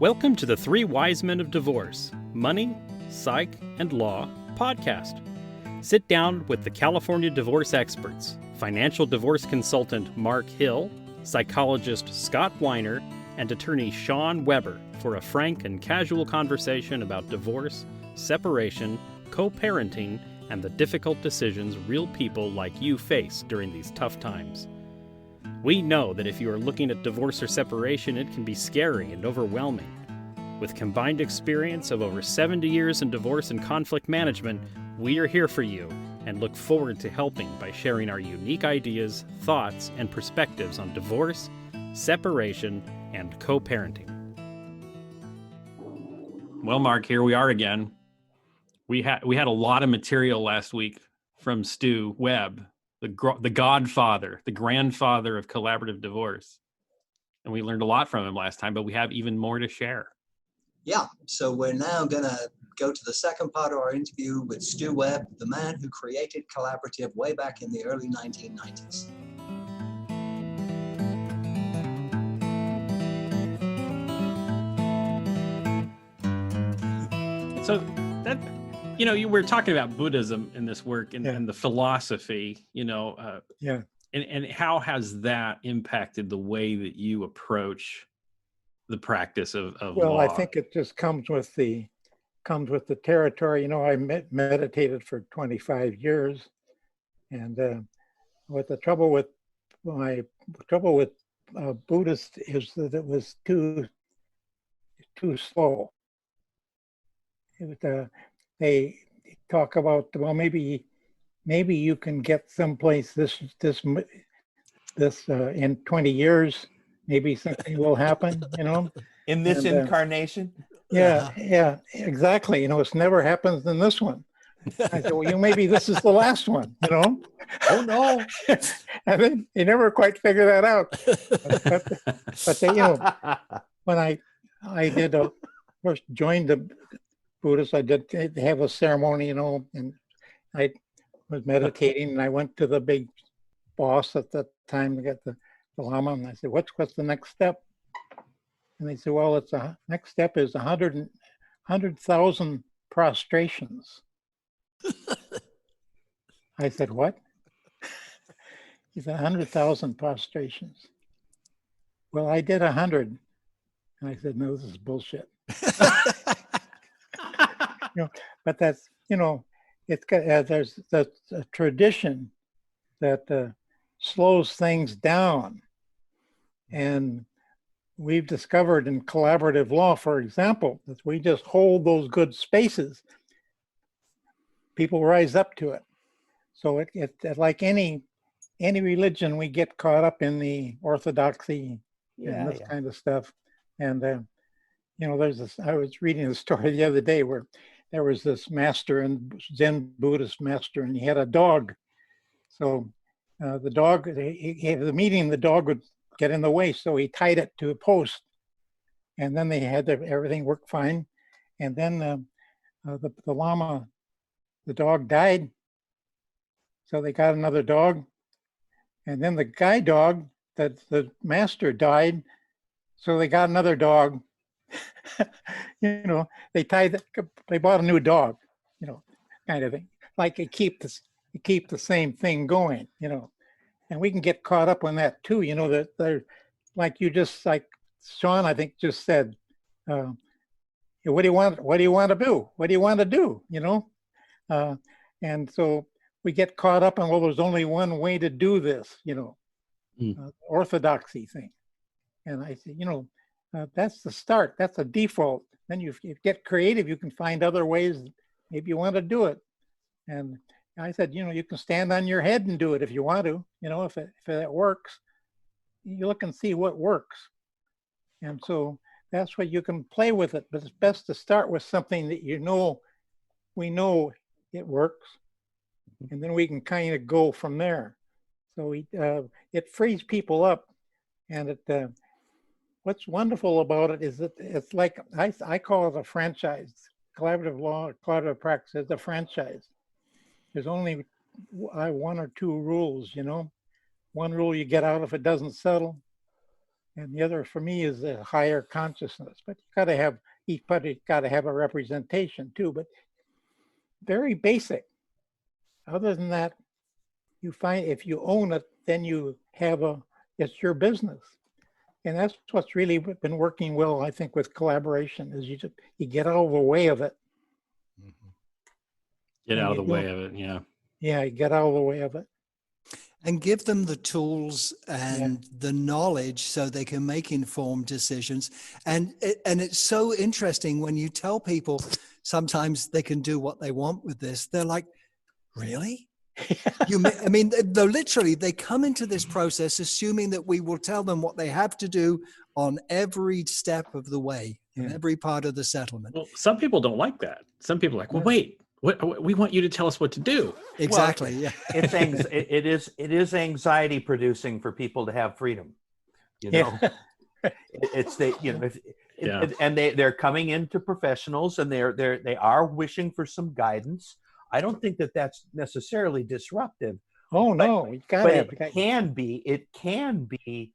Welcome to the Three Wisemen of Divorce, Money, Psych, and Law podcast. Sit down with the California divorce experts, financial divorce consultant Mark Hill, psychologist Scott Weiner, and attorney Shawn Weber for a frank and casual conversation about divorce, separation, co-parenting, and the difficult decisions real people like you face during these tough times. We know that if you are looking at divorce or separation, it can be scary and overwhelming. With combined experience of over 70 years in divorce and conflict management, we are here for you and look forward to helping by sharing our unique ideas, thoughts, and perspectives on divorce, separation, and co-parenting. Well, Mark, here we are again. We had a lot of material last week from Stu Webb, the godfather, the grandfather of collaborative divorce. And we learned a lot from him last time, but we have even more to share. Yeah, so we're now going to go to the second part of our interview with Stu Webb, the man who created collaborative way back in the early 1990s. So that, you were talking about Buddhism in this work and the philosophy, and how has that impacted the way that you approach the practice of law? I think it just comes with the territory. I meditated for 25 years, and what the trouble with Buddhist is that it was too slow. They talk about, well, maybe you can get someplace this in 20 years, maybe something will happen, in this incarnation. Yeah, exactly. It's never happens in this one. I said, well, maybe this is the last one, Oh no. And then you never quite figure that out. But they, when I did first joined the Buddhists, I did have a ceremony, and I was meditating, and I went to the big boss at the time to get the Lama, and I said, what's the next step? And they said, well, next step is 100,000 prostrations. I said, what? He said, 100,000 prostrations. Well, I did 100. And I said, no, this is bullshit. But that's, it's there's a tradition that slows things down. And we've discovered in collaborative law, for example, that we just hold those good spaces. People rise up to it. So it like any religion, we get caught up in the orthodoxy and this kind of stuff. And there's this. I was reading a story the other day where there was this master, and Zen Buddhist master, and he had a dog. So the dog, he had the meeting, the dog would get in the way, so he tied it to a post, and then they had everything work fine. And then the Lama, the dog died, so they got another dog. And then the guide dog, that the master died, so they got another dog. They bought a new dog, kind of thing. Like they keep the same thing going, and we can get caught up on that too. That they're like Shawn, I think, just said, what do you want? What do you want to do? What do you want to do? And so we get caught up on, well, there's only one way to do this, orthodoxy thing. And I say, that's the start. That's a default. Then you get creative. You can find other ways. Maybe you want to do it. And I said, you can stand on your head and do it if you want to. If it works, you look and see what works. And so that's what you can play with it. But it's best to start with something that we know it works, and then we can kind of go from there. So it frees people up, and it. What's wonderful about it is that it's like, I call it a franchise. Collaborative law, collaborative practice is a franchise. There's only one or two rules, One rule you get out if it doesn't settle. And the other for me is a higher consciousness. But you got to have, each party got to have a representation too, but very basic. Other than that, you find if you own it, then you have it's your business. And that's what's really been working well, I think, with collaboration is you get out of the way of it. Get out of the way of it, yeah. Yeah, you get out of the way of it. And give them the tools and the knowledge so they can make informed decisions. And it's so interesting when you tell people sometimes they can do what they want with this. They're like, really? I mean, they come into this process assuming that we will tell them what they have to do on every step of the way, in every part of the settlement. Well, some people don't like that. Some people are like, well, wait, we want you to tell us what to do. Exactly. Well, it is anxiety producing for people to have freedom. You know, and they're coming into professionals and they are wishing for some guidance. I don't think that that's necessarily disruptive. Oh no, it can be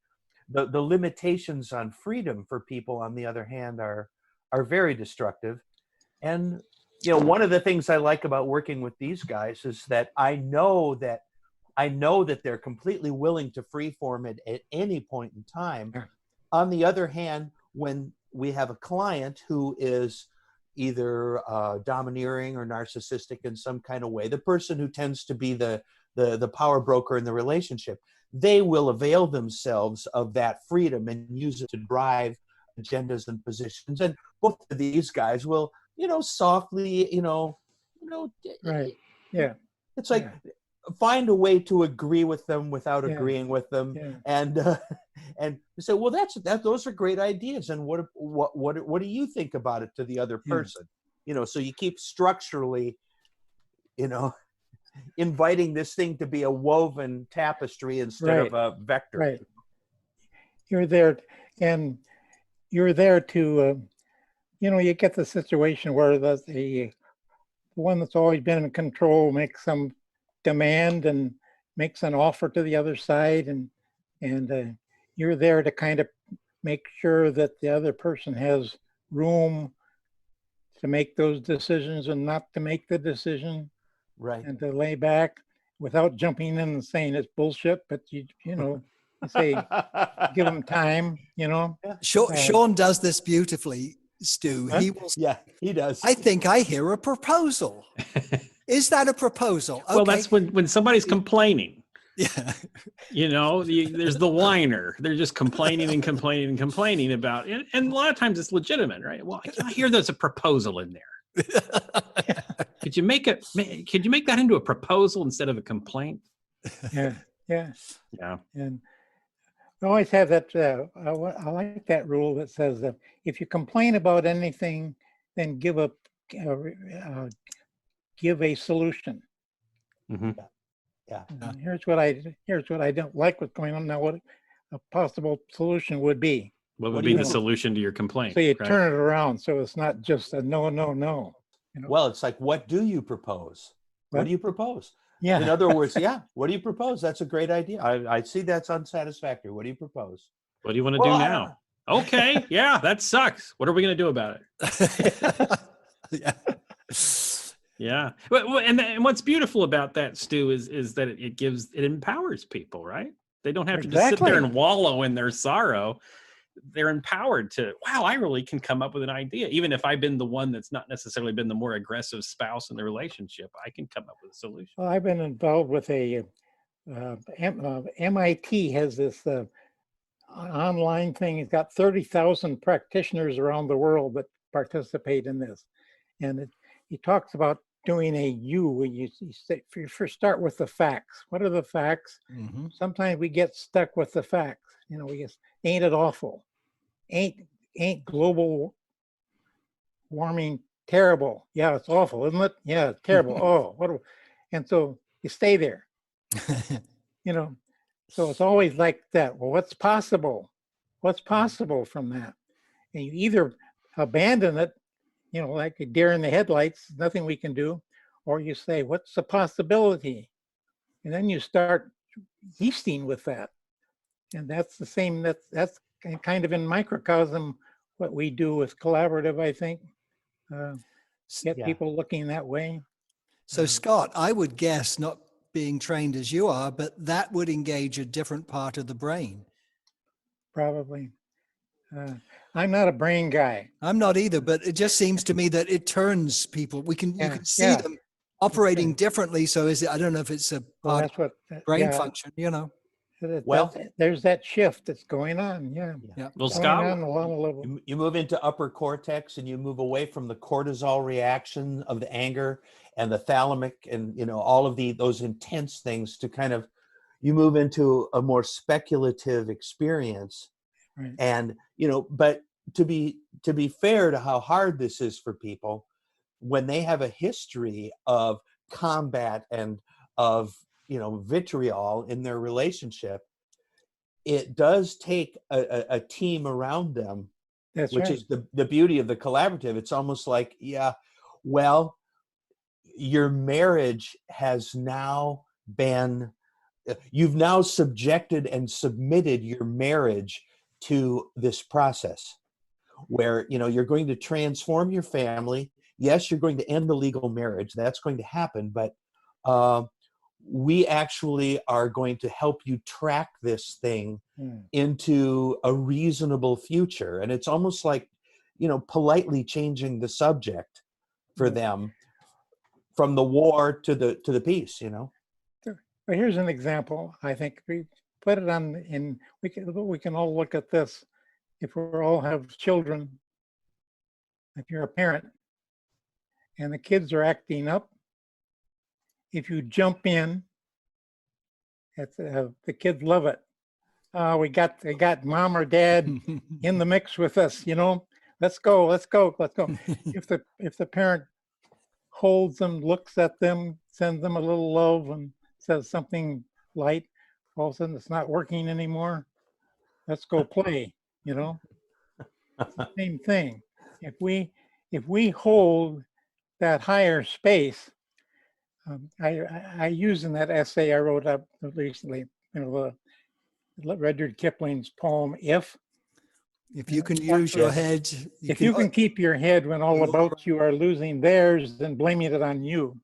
the limitations on freedom for people, on the other hand, are very destructive. And you know, one of the things I like about working with these guys is that I know that they're completely willing to freeform it at any point in time. On the other hand, when we have a client who is either domineering or narcissistic in some kind of way, the person who tends to be the power broker in the relationship, they will avail themselves of that freedom and use it to drive agendas and positions. And both of these guys will, softly, right. Yeah. It's like, find a way to agree with them without agreeing with them. Yeah. And say, well, those are great ideas. And what do you think about it to the other person? So you keep structurally, inviting this thing to be a woven tapestry instead of a vector. Right. You're there to, you get the situation where the one that's always been in control makes some demand and makes an offer to the other side, and you're there to kind of make sure that the other person has room to make those decisions and not to make the decision, right? And to lay back without jumping in and saying it's bullshit, but you say give them time, Shawn does this beautifully, Stu. Huh? He will. Yeah, he does. I think I hear a proposal. Is that a proposal? Okay. Well, that's when somebody's complaining. Yeah. There's the whiner. They're just complaining and complaining and complaining about it. And a lot of times it's legitimate, right? Well, I hear there's a proposal in there. Could you make that into a proposal instead of a complaint? Yeah. And I always have that. I like that rule that says that if you complain about anything, then give a solution. Mm-hmm. Yeah. Here's what I don't like what's going on now. What a possible solution would be. What would be the solution to your complaint? So you turn it around, so it's not just a no. Well, it's like, what do you propose? What do you propose? Yeah. In other words, what do you propose? That's a great idea. I see that's unsatisfactory. What do you propose? What do you want to do now? Okay. Yeah, that sucks. What are we going to do about it? Yeah. And what's beautiful about that, Stu, is that it empowers people, right? They don't have to just sit there and wallow in their sorrow. They're empowered to, wow, I really can come up with an idea. Even if I've been the one that's not necessarily been the more aggressive spouse in the relationship, I can come up with a solution. Well, I've been involved with MIT has this online thing. It's got 30,000 practitioners around the world that participate in this. And he talks about doing a you say, first start with the facts. What are the facts? Mm-hmm. Sometimes we get stuck with the facts. We just, ain't it awful? Ain't global warming terrible? Yeah, it's awful, isn't it? Yeah, it's terrible. And so you stay there. So it's always like that. Well, what's possible? What's possible from that? And you either abandon it, like a deer in the headlights, nothing we can do, or you say, what's the possibility? And then you start yeasting with that. And that's the same, that's kind of in microcosm what we do with collaborative, I think. Get Yeah. people looking that way. So Scott, I would guess, not being trained as you are, but that would engage a different part of the brain. Probably. I'm not a brain guy. I'm not either, but it just seems to me that it turns people. You can see Yeah. them operating differently. So is it? I don't know if it's a Well, part that's what brain function. You know. Well, there's that shift that's going on. Yeah. Yeah. Well, Going Scott, on a lot of levels. you move into upper cortex and you move away from the cortisol reaction of the anger and the thalamic and all of those intense things to kind of, you move into a more speculative experience. Right. And but to be fair to how hard this is for people, when they have a history of combat and of vitriol in their relationship, it does take a team around them. That's which right. is the beauty of the collaborative. It's almost like, well, your marriage has now been, you've now subjected and submitted your marriage to this process where you're going to transform your family. Yes, you're going to end the legal marriage. That's going to happen, but we actually are going to help you track this thing into a reasonable future. And it's almost like, politely changing the subject for them from the war to the peace, But here's an example. I think we put it on we can all look at this. If we all have children, if you're a parent and the kids are acting up, if you jump in, the kids love it. We got mom or dad in the mix with us, let's go. If the parent holds them, looks at them, sends them a little love and says something light, all of a sudden it's not working anymore. Let's go play, Same thing. If we hold that higher space, I use in that essay I wrote up recently, Rudyard Kipling's poem, If you can use your head. If you can keep your head when all about you are losing theirs, then blaming it on you.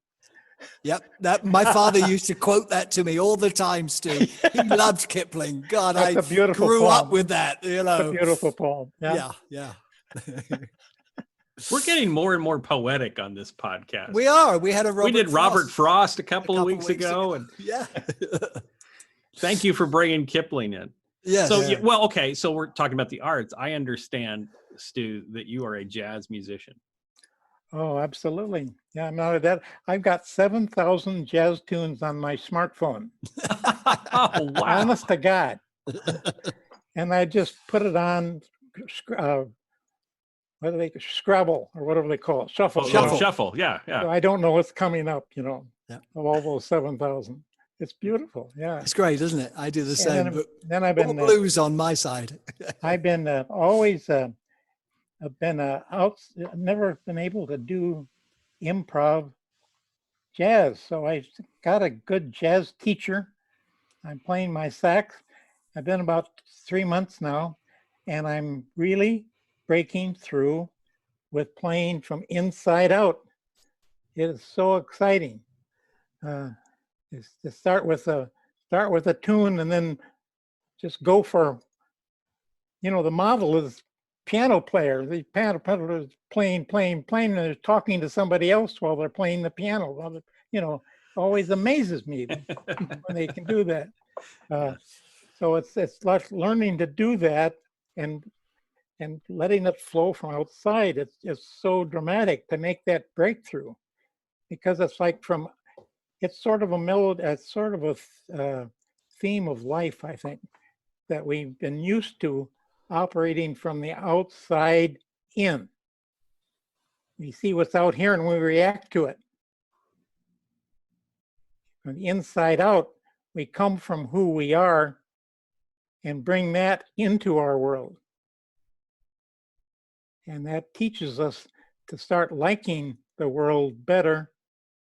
Yep, my father used to quote that to me all the time, Stu. He loved Kipling. God, That's a beautiful grew poem. up with that. It's a beautiful poem. Yeah. we're getting more and more poetic on this podcast. We are. We had We did Robert Frost a couple of weeks ago, and yeah. thank you for bringing Kipling in. Yes. So, okay. So we're talking about the arts. I understand, Stu, that you are a jazz musician. Oh, absolutely. Yeah, I'm not that. I've got 7,000 jazz tunes on my smartphone. Oh, wow. Honest to God. And I just put it on, Scrabble or whatever they call it, shuffle. Shuffle. Yeah. So I don't know what's coming up, Yeah. of all those 7,000. It's beautiful. Yeah. It's great, isn't it? I do the same. Then I've been blues on my side. I've been I've never been able to do improv jazz. So I got a good jazz teacher. I'm playing my sax. I've been about 3 months now, and I'm really breaking through with playing from inside out. It is so exciting. Is to start with a tune and then just go for, the model is piano player. The piano player is playing, and they're talking to somebody else while they're playing the piano. Well, always amazes me when they can do that. So it's like learning to do that and letting it flow from outside. It's so dramatic to make that breakthrough, because it's like it's sort of a melody, it's sort of a theme of life, I think, that we've been used to operating from the outside in. We see what's out here and we react to it. From the inside out, we come from who we are and bring that into our world. And that teaches us to start liking the world better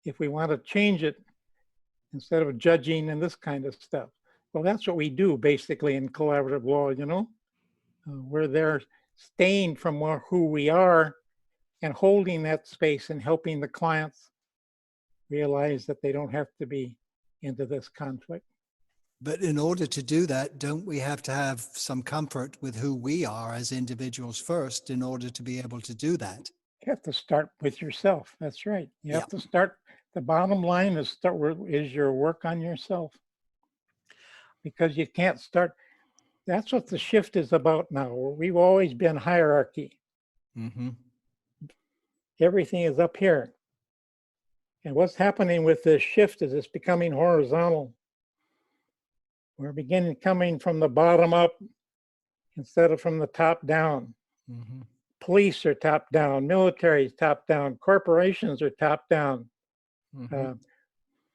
if we want to change it, instead of judging and this kind of stuff. Well, that's what we do basically in collaborative law, We're there staying from who we are and holding that space and helping the clients realize that they don't have to be into this conflict. But in order to do that, don't we have to have some comfort with who we are as individuals first in order to be able to do that? You have to start with yourself. That's right. You have to start. The bottom line is your work on yourself, because you can't start. That's what the shift is about now. We've always been hierarchy. Mm-hmm. Everything is up here. And what's happening with this shift is it's becoming horizontal. We're beginning coming from the bottom up instead of from the top down. Mm-hmm. Police are top down, military is top down, corporations are top down. Mm-hmm.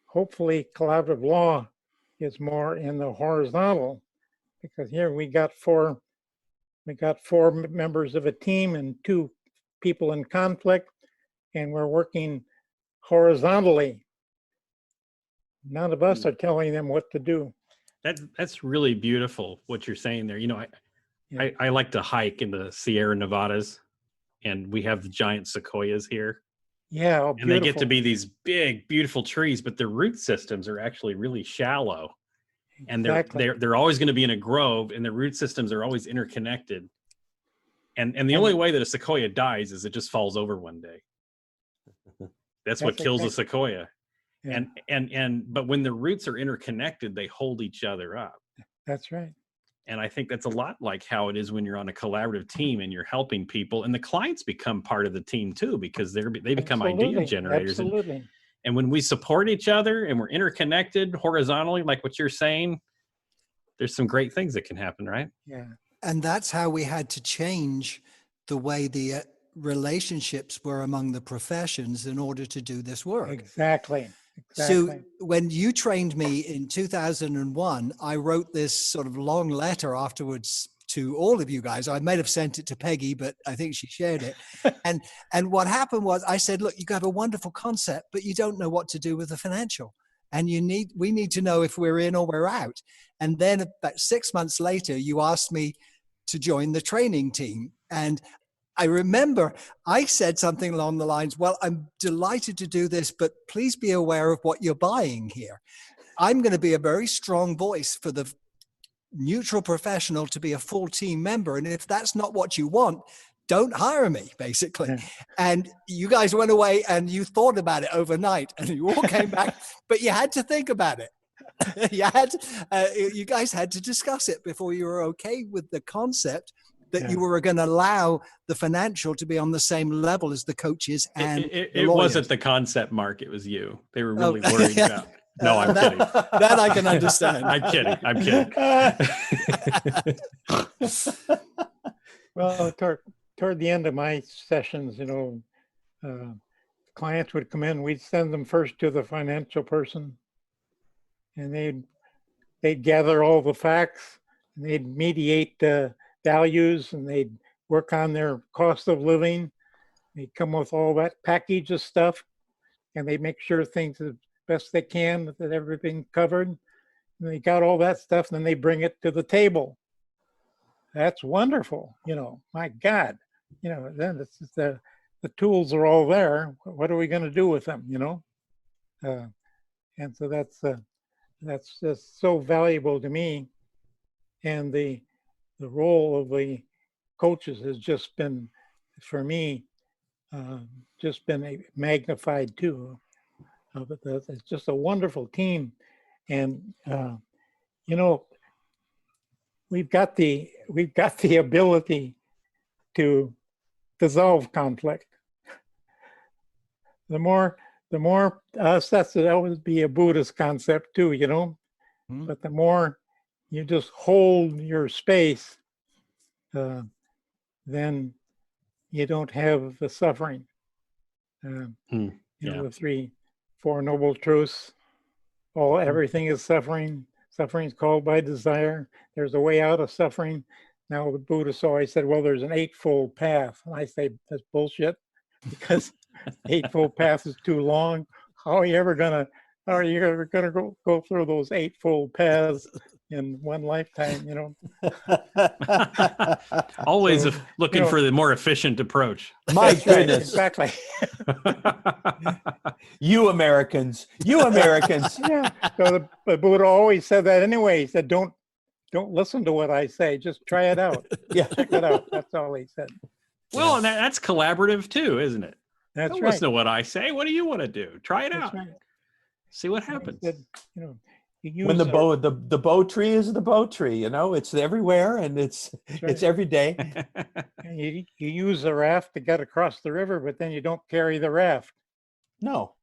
Hopefully collaborative law is more in the horizontal, because here we got four members of a team and 2 people in conflict, and we're working horizontally. None of us are telling them what to do. That's really beautiful what you're saying there. You know, I like to hike in the Sierra Nevadas, and we have the giant sequoias here. Yeah, and beautiful. they get to be these big, beautiful trees, but their root systems are actually really shallow. And they're always going to be in a grove, and their root systems are always interconnected. And the only way that a sequoia dies is it just falls over one day. That's what kills a sequoia. Yeah. But when the roots are interconnected, they hold each other up. That's right. And I think that's a lot like how it is when you're on a collaborative team and you're helping people, and the clients become part of the team too, because they become idea generators. Absolutely. And when we support each other and we're interconnected horizontally, like what you're saying, there's some great things that can happen, right? Yeah. And that's how we had to change the way the relationships were among the professions in order to do this work. Exactly. So when you trained me in 2001, I wrote this sort of long letter afterwards to all of you guys. I might have sent it to Peggy, but I think she shared it. And what happened was I said, look, you have a wonderful concept, but you don't know what to do with the financial. And we need to know if we're in or we're out. And then about 6 months later, you asked me to join the training team. And I remember I said something along the lines, well, I'm delighted to do this, but please be aware of what you're buying here. I'm going to be a very strong voice for the neutral professional to be a full team member. And if that's not what you want, don't hire me, basically. Yeah. And you guys went away and you thought about it overnight and you all came back, but you had to think about it. You guys had to discuss it before you were okay with the concept that you were going to allow the financial to be on the same level as the coaches and it wasn't the concept, Mark. It was you. They were really worried about. No, I'm kidding. That I can understand. I'm kidding. Well, toward the end of my sessions, clients would come in. We'd send them first to the financial person, and they'd gather all the facts, and they'd mediate values, and they'd work on their cost of living. They'd come with all that package of stuff, and they make sure things as best they can, that everything's covered. And they got all that stuff, and then they bring it to the table. That's wonderful. My God, then it's the tools are all there. What are we going to do with them? And so that's just so valuable to me. And the role of the coaches has just been, for me, just been magnified too. It's just a wonderful team, and we've got the ability to dissolve conflict. The more that would be a Buddhist concept too, Mm-hmm. But the more you just hold your space, then you don't have the suffering. The 4 noble truths. Everything is suffering. Suffering is called by desire. There's a way out of suffering. Now the Buddhists always said, well, there's an 8-fold path. And I say, that's bullshit, because 8-fold path is too long. How are you ever gonna go through those 8-fold paths in one lifetime, you know. Always So, looking for the more efficient approach. My That's right, goodness. exactly. You Americans. Yeah. So the Buddha always said that anyway. He said, don't listen to what I say. Just try it out. Yeah. Check it out. That's all he said. Well, and that's collaborative too, isn't it? That's Don't right. listen to what I say. What do you want to do? Try it That's out. right. See what He happens. said, you know, you When use the bow tree is the bow tree, you know, it's everywhere and it's right. every day. you use a raft to get across the river, but then you don't carry the raft. No.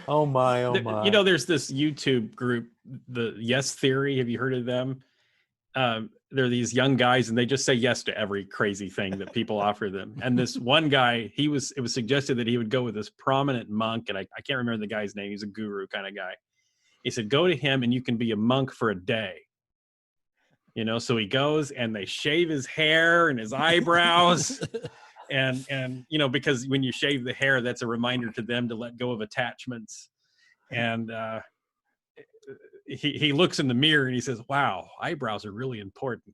Oh my, oh my. You know, there's this YouTube group, the Yes Theory. Have you heard of them? They're these young guys and they just say yes to every crazy thing that people offer them. And this one guy, it was suggested that he would go with this prominent monk, and I can't remember the guy's name. He's a guru kind of guy. He said, go to him and you can be a monk for a day. You know, so he goes and they shave his hair and his eyebrows. and you know, because when you shave the hair, that's a reminder to them to let go of attachments. And he looks in the mirror and he says, wow, eyebrows are really important.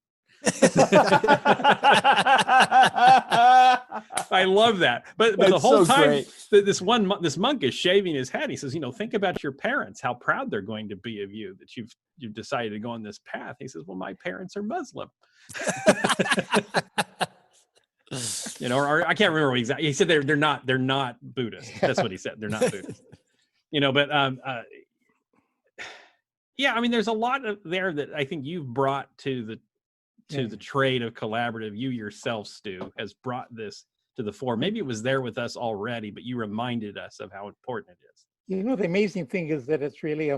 I love that. But the whole so time this monk is shaving his head. He says, you know, think about your parents, how proud they're going to be of you that you've decided to go on this path. He says, well, my parents are Muslim. You know, or I can't remember what exactly he said. They're not Buddhist. That's what he said. They're not Buddhist. You know, but yeah, I mean, there's a lot of there that I think you've brought to the trade of collaborative. You yourself, Stu, has brought this to the fore. Maybe it was there with us already, but you reminded us of how important it is. You know, the amazing thing is that it's really a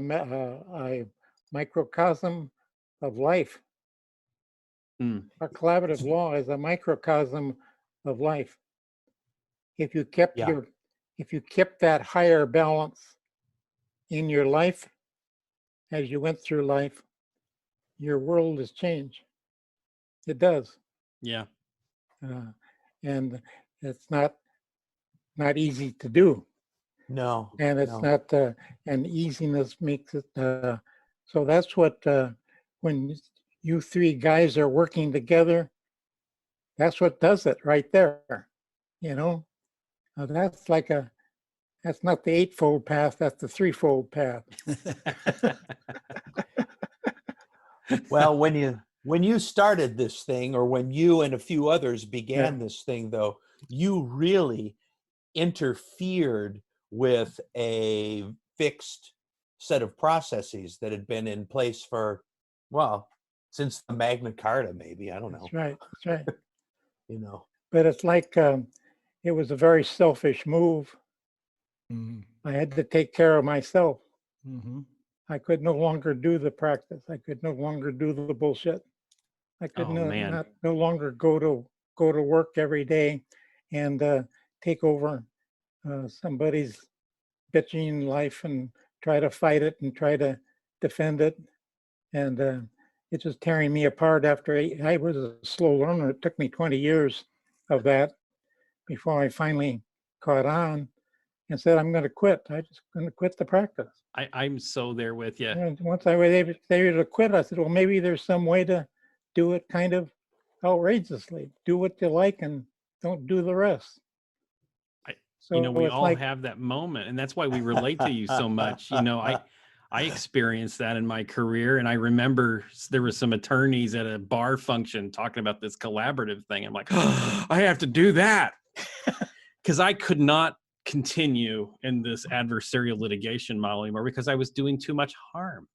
microcosm of life. Our collaborative law is a microcosm of life. If you kept that higher balance in your life as you went through life, your world has changed. It does. Yeah. And it's not easy to do. No. And it's not, and easiness makes it, so that's what, when you three guys are working together, that's what does it right there. You know, that's not the eightfold path, that's the threefold path. Well, when you started this thing, or when you and a few others began this thing, though, you really interfered with a fixed set of processes that had been in place for, well, since the Magna Carta, maybe. I don't know. That's right. You know. But it's like it was a very selfish move. Mm-hmm. I had to take care of myself. Mm-hmm. I could no longer do the practice. I could no longer do the bullshit. I could no longer go to work every day and take over somebody's bitching life and try to fight it and try to defend it. And it's just tearing me apart. After I was a slow learner. It took me 20 years of that before I finally caught on and said, I'm going to quit. I'm just going to quit the practice. I'm so there with you. And once I was able to quit, I said, well, maybe there's some way to do it kind of outrageously. Do what you like and don't do the rest. So you know, we all have that moment, and that's why we relate to you so much. You know, I experienced that in my career, and I remember there were some attorneys at a bar function talking about this collaborative thing. I'm like, oh, I have to do that because I could not continue in this adversarial litigation model anymore because I was doing too much harm.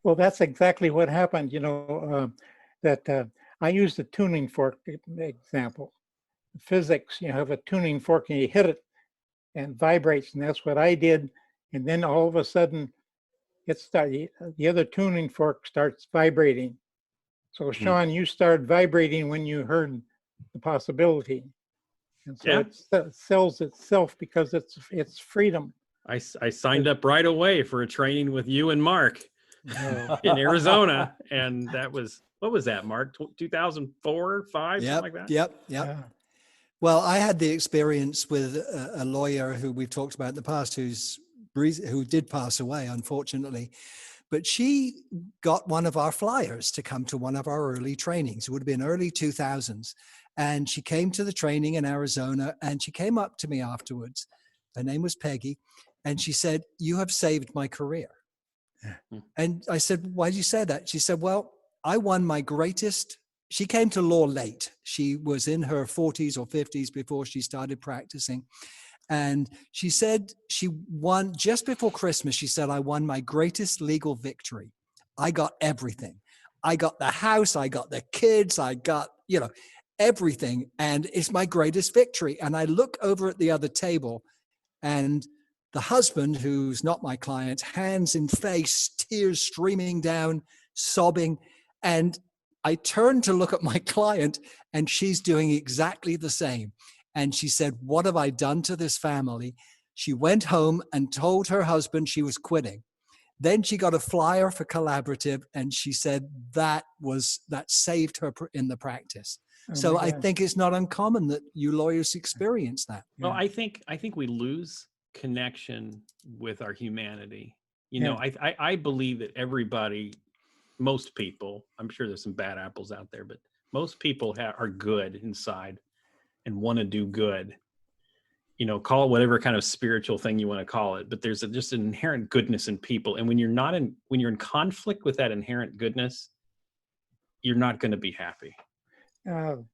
Well, that's exactly what happened. You know, I used the tuning fork example. Physics, you have a tuning fork and you hit it and vibrates, and that's what I did. And then all of a sudden, the other tuning fork starts vibrating. So Shawn, you started vibrating when you heard the possibility. And so it sells itself because it's freedom. I signed up right away for a training with you and Mark in Arizona. And that was, what was that, Mark? 2004, 5, something like that? Yep. Yeah. Well, I had the experience with a lawyer who we've talked about in the past, whose who did pass away, unfortunately. But she got one of our flyers to come to one of our early trainings. It would have been early 2000s. And she came to the training in Arizona, and she came up to me afterwards. Her name was Peggy. And she said, "You have saved my career." And I said, "Why did you say that?" She said, "Well, I won my greatest." She came to law late. She was in her 40s or 50s before she started practicing. And she said she won just before Christmas. She said, "I won my greatest legal victory. I got everything. I got the house. I got the kids. I got, everything. And it's my greatest victory." And I look over at the other table, and the husband, who's not my client, hands in face, tears streaming down, sobbing. And I turned to look at my client, and she's doing exactly the same. And she said, "What have I done to this family?" She went home and told her husband she was quitting. Then she got a flyer for collaborative, and she said that saved her in the practice. So I think it's not uncommon that you lawyers experience that. Well, I think we lose connection with our humanity. I believe that everybody, most people, I'm sure there's some bad apples out there, but most people are good inside and want to do good. Call it whatever kind of spiritual thing you want to call it, but there's just an inherent goodness in people. And when you're in conflict with that inherent goodness, you're not going to be happy. What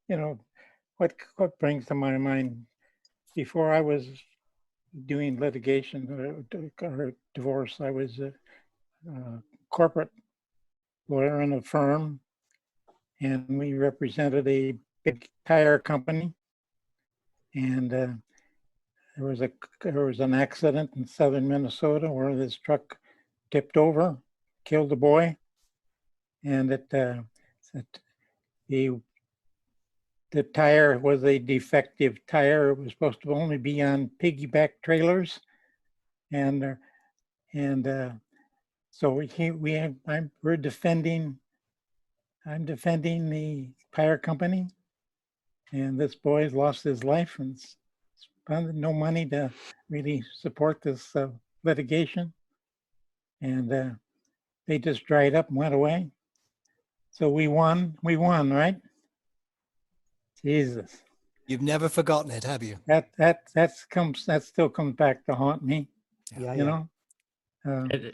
brings to my mind, before I was doing litigation or divorce, I was a corporate lawyer in a firm, and we represented a big tire company. And there was an accident in southern Minnesota where this truck tipped over, killed a boy, and the tire was a defective tire. It was supposed to only be on piggyback trailers, and so we're defending. I'm defending the tire company, and this boy's lost his life and spent no money to really support this litigation, and they just dried up and went away. So we won, right? Jesus. You've never forgotten it, have you? That still comes back to haunt me. Yeah.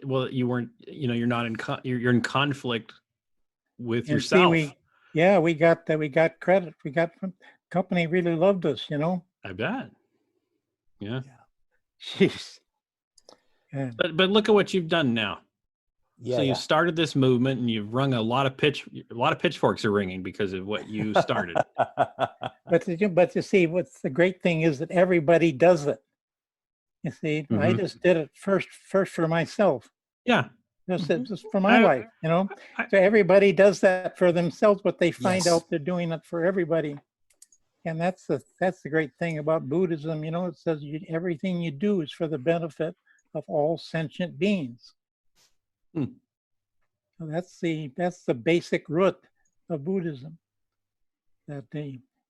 Well, you weren't. You're not in. You're in conflict with And yourself. we got credit. We got company really loved us. I bet. Yeah. Jeez. But look at what you've done now. Yeah, so you started this movement, and you've rung a lot of pitchforks are ringing because of what you started. But you see, what's the great thing is that everybody does it. You see, I just did it first for myself. Yeah. Just for my life, So everybody does that for themselves, but they find out they're doing it for everybody. And that's the great thing about Buddhism. It says everything you do is for the benefit of all sentient beings. So that's the basic root of Buddhism. That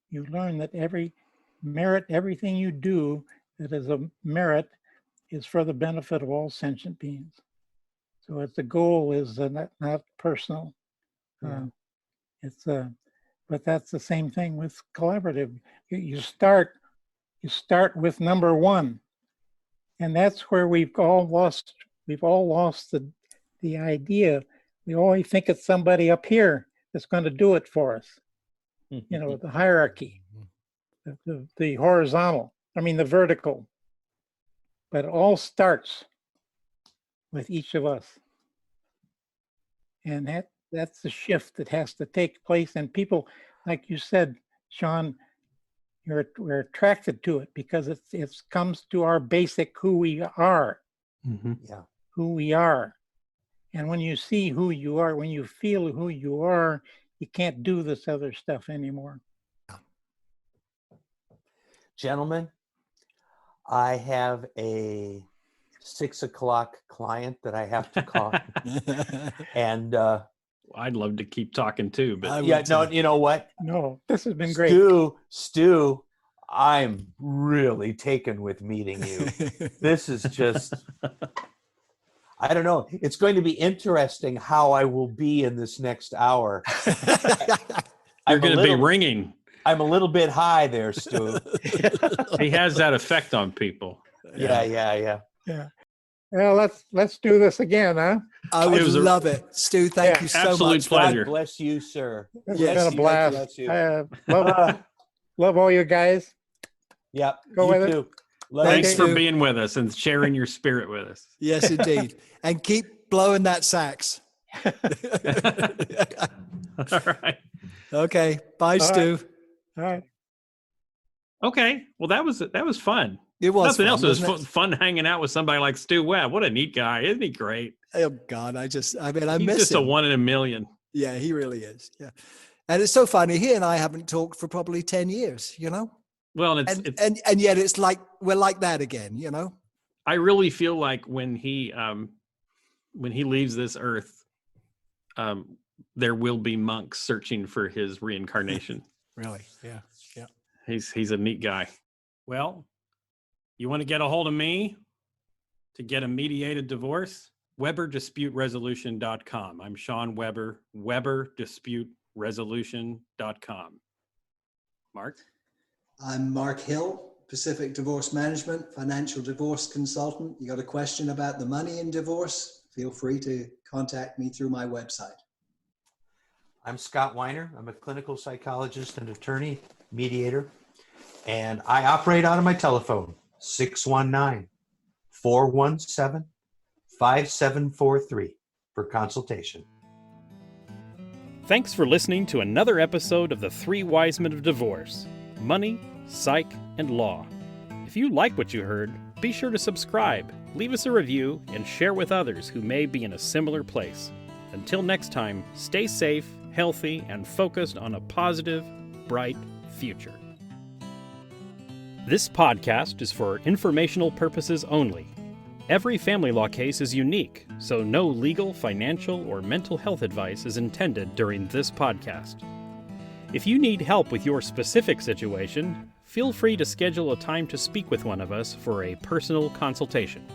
you learn that everything you do that is a merit is for the benefit of all sentient beings. So the goal is not personal. But that's the same thing with collaborative. You start with number one, and that's where we've all lost the idea. We always think it's somebody up here that's going to do it for us. The hierarchy, the horizontal. The vertical. But it all starts with each of us. And that's the shift that has to take place. And people, like you said, Shawn, we're attracted to it because it comes to our basic who we are. Who we are. And when you see who you are, when you feel who you are, you can't do this other stuff anymore. Gentlemen, I have a 6 o'clock client that I have to call. And I'd love to keep talking too, but you know what? No, this has been great. Stu, I'm really taken with meeting you. This is just, I don't know. It's going to be interesting how I will be in this next hour. You're going to be ringing. I'm a little bit high there, Stu. He has that effect on people. Yeah. Well, let's do this again, huh? I would love it. Stu, thank you so absolute much. pleasure. God bless you, sir. It's Yes, been a blast. bless you. Love all you guys. Yep. Go you with it. too. Thanks Thank for you. being with us and sharing your spirit with us. Yes, indeed. And keep blowing that sax. All right. Okay. Bye, All Stu. All right. Okay. Well, that was fun. It was Nothing fun, else. It was wasn't it? fun hanging out with somebody like Stu Webb. What a neat guy. Isn't he great? Oh, God. I He's miss just him. a one in a million. Yeah, he really is. Yeah. And it's so funny. He and I haven't talked for probably 10 years, you know? Well, And yet it's like, we're like that again, you know? I really feel like when he leaves this earth, there will be monks searching for his reincarnation. Really? Yeah. Yeah. He's a neat guy. Well, you want to get a hold of me to get a mediated divorce? WeberDisputeResolution.com. I'm Shawn Weber, WeberDisputeResolution.com. Mark? I'm Mark Hill, Pacific Divorce Management, financial divorce consultant. You got a question about the money in divorce? Feel free to contact me through my website. I'm Scott Weiner. I'm a clinical psychologist and attorney, mediator, and I operate out of my telephone, 619-417-5743 for consultation. Thanks for listening to another episode of the Three Wisemen of Divorce: Money, Psych, and Law. If you like what you heard, be sure to subscribe, leave us a review, and share with others who may be in a similar place. Until next time, stay safe, healthy, and focused on a positive, bright future. This podcast is for informational purposes only. Every family law case is unique, so no legal, financial, or mental health advice is intended during this podcast. If you need help with your specific situation, feel free to schedule a time to speak with one of us for a personal consultation.